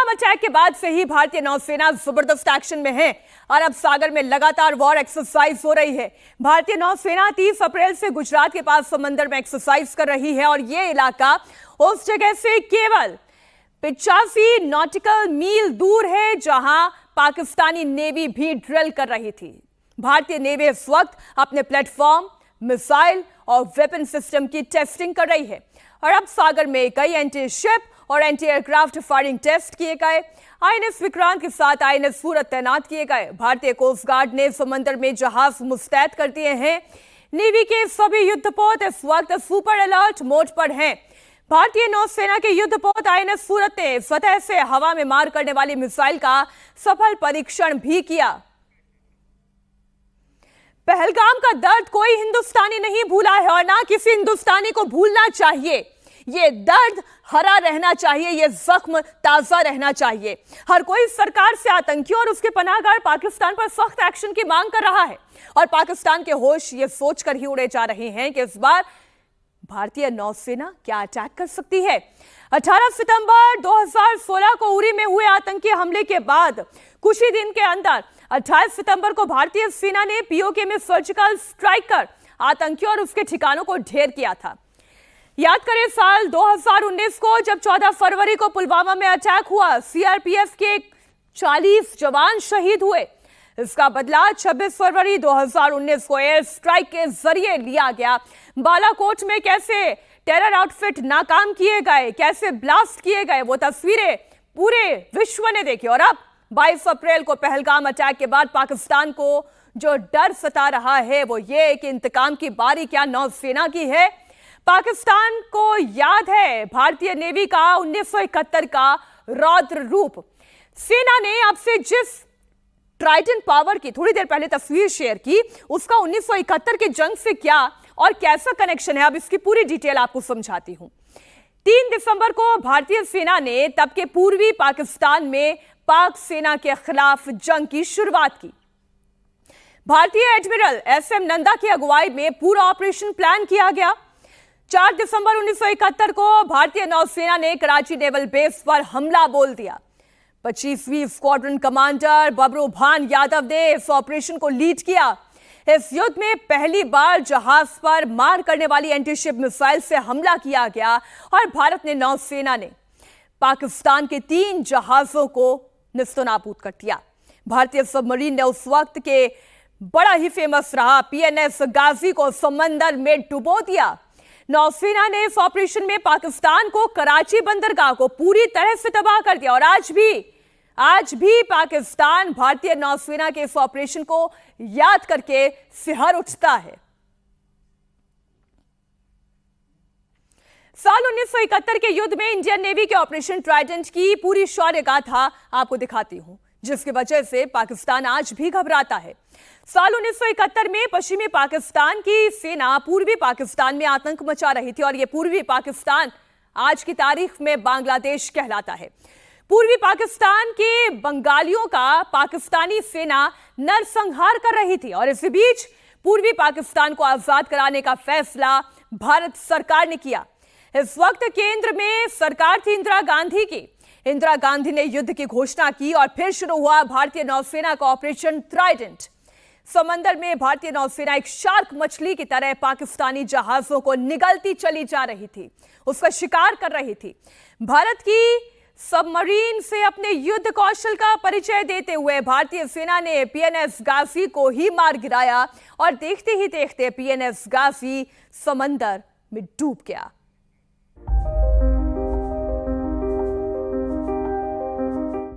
Pahalgam attack के बाद से ही भारतीय नौसेना जबरदस्त एक्शन में है। अरब सागर में लगातार वॉर एक्सरसाइज हो रही है। भारतीय नौसेना 30 अप्रैल से गुजरात के पास समंदर में एक्सरसाइज कर रही है और यह इलाका उस जगह से केवल 85 नॉटिकल मील दूर है जहां पाकिस्तानी नेवी भी ड्रिल कर रही थी। भारतीय नेवी इस वक्त अपने प्लेटफॉर्म, मिसाइल और वेपन सिस्टम की टेस्टिंग कर रही है। अरब सागर में कई एंटी शिप और एंटी एयरक्राफ्ट फायरिंग टेस्ट किए गए। आईएनएस विक्रांत के साथ आईएनएस सूरत तैनात किए गए। भारतीय कोस्ट गार्ड ने समंदर में जहाज मुस्तैद कर दिए हैं। नेवी के सभी युद्धपोत इस वक्त सुपर अलर्ट मोड पर हैं। भारतीय नौसेना के युद्धपोत आईएनएस सूरत ने सतह से हवा में मार करने वाली मिसाइल का सफल परीक्षण भी किया। पहलगाम का दर्द कोई हिंदुस्तानी नहीं भूला है और ना किसी हिंदुस्तानी को भूलना चाहिए। ये दर्द हरा रहना चाहिए, ये जख्म ताजा रहना चाहिए। हर कोई सरकार से आतंकियों और उसके पनाहगार पाकिस्तान पर सख्त एक्शन की मांग कर रहा है और पाकिस्तान के होश ये सोचकर ही उड़े जा रहे हैं कि इस बार भारतीय नौसेना क्या अटैक कर सकती है। 18 सितंबर 2016 को उरी में हुए आतंकी हमले के बाद कुछ ही दिन के अंदर 28 सितंबर को भारतीय सेना ने पीओके में सर्जिकल स्ट्राइक कर आतंकियों और उसके ठिकानों को ढेर किया था। याद करें साल 2019 को जब 14 फरवरी को पुलवामा में अटैक हुआ, सीआरपीएफ के 40 जवान शहीद हुए। इसका बदला 26 फरवरी 2019 को एयर स्ट्राइक के जरिए लिया गया। बालाकोट में कैसे टेरर आउटफिट नाकाम किए गए, कैसे ब्लास्ट किए गए, वो तस्वीरें पूरे विश्व ने देखी। और अब 22 अप्रैल को पहलगाम अटैक के बाद पाकिस्तान को जो डर सता रहा है वो ये कि इंतकाम की बारी क्या नौसेना की है। पाकिस्तान को याद है भारतीय नेवी का 1971 का रौद्र रूप। सेना ने आपसे जिस ट्राइडेंट पावर की थोड़ी देर पहले तस्वीर शेयर की, उसका 1971 की जंग से क्या और कैसा कनेक्शन है, अब इसकी पूरी डिटेल आपको समझाती हूं। 3 दिसंबर को भारतीय सेना ने तब के पूर्वी पाकिस्तान में पाक सेना के खिलाफ जंग की शुरुआत की। भारतीय एडमिरल एसएम नंदा की अगुवाई में पूरा ऑपरेशन प्लान किया गया। 4 दिसंबर 1971 को भारतीय नौसेना ने कराची नेवल बेस पर हमला बोल दिया। 25वीं स्क्वाड्रन कमांडर बबरू भान यादव ने इस ऑपरेशन को लीड किया। इस युद्ध में पहली बार जहाज पर मार करने वाली एंटीशिप मिसाइल से हमला किया गया और भारत ने नौसेना ने पाकिस्तान के 3 जहाजों को निस्तनाबूद कर दिया। भारतीय सबमरीन ने उस वक्त के बड़ा ही फेमस रहा पीएनएस गाजी को समंदर में डुबो दिया। नौसेना ने इस ऑपरेशन में पाकिस्तान को कराची बंदरगाह को पूरी तरह से तबाह कर दिया और आज भी पाकिस्तान भारतीय नौसेना के इस ऑपरेशन को याद करके सिहर उठता है। साल 1971 के युद्ध में इंडियन नेवी के ऑपरेशन ट्राइडेंट की पूरी शौर्य गाथा आपको दिखाती हूं, जिसकी वजह से पाकिस्तान आज भी घबराता है। साल 1971 में पश्चिमी पाकिस्तान की सेना पूर्वी पाकिस्तान में आतंक मचा रही थी और यह पूर्वी पाकिस्तान आज की तारीख में बांग्लादेश कहलाता है। पूर्वी पाकिस्तान के बंगालियों का पाकिस्तानी सेना नरसंहार कर रही थी और इसी बीच पूर्वी पाकिस्तान को आजाद कराने का फैसला भारत सरकार ने किया। इस वक्त केंद्र में सरकार थी इंदिरा गांधी की। इंदिरा गांधी ने युद्ध की घोषणा की और फिर शुरू हुआ भारतीय नौसेना का ऑपरेशन ट्राइडेंट। समंदर में भारतीय नौसेना एक शार्क मछली की तरह पाकिस्तानी जहाजों को निगलती चली जा रही थी, उसका शिकार कर रही थी। भारत की सबमरीन से अपने युद्ध कौशल का परिचय देते हुए भारतीय सेना ने पीएनएस गाजी को ही मार गिराया और देखते ही देखते पीएनएस गाजी समंदर में डूब गया।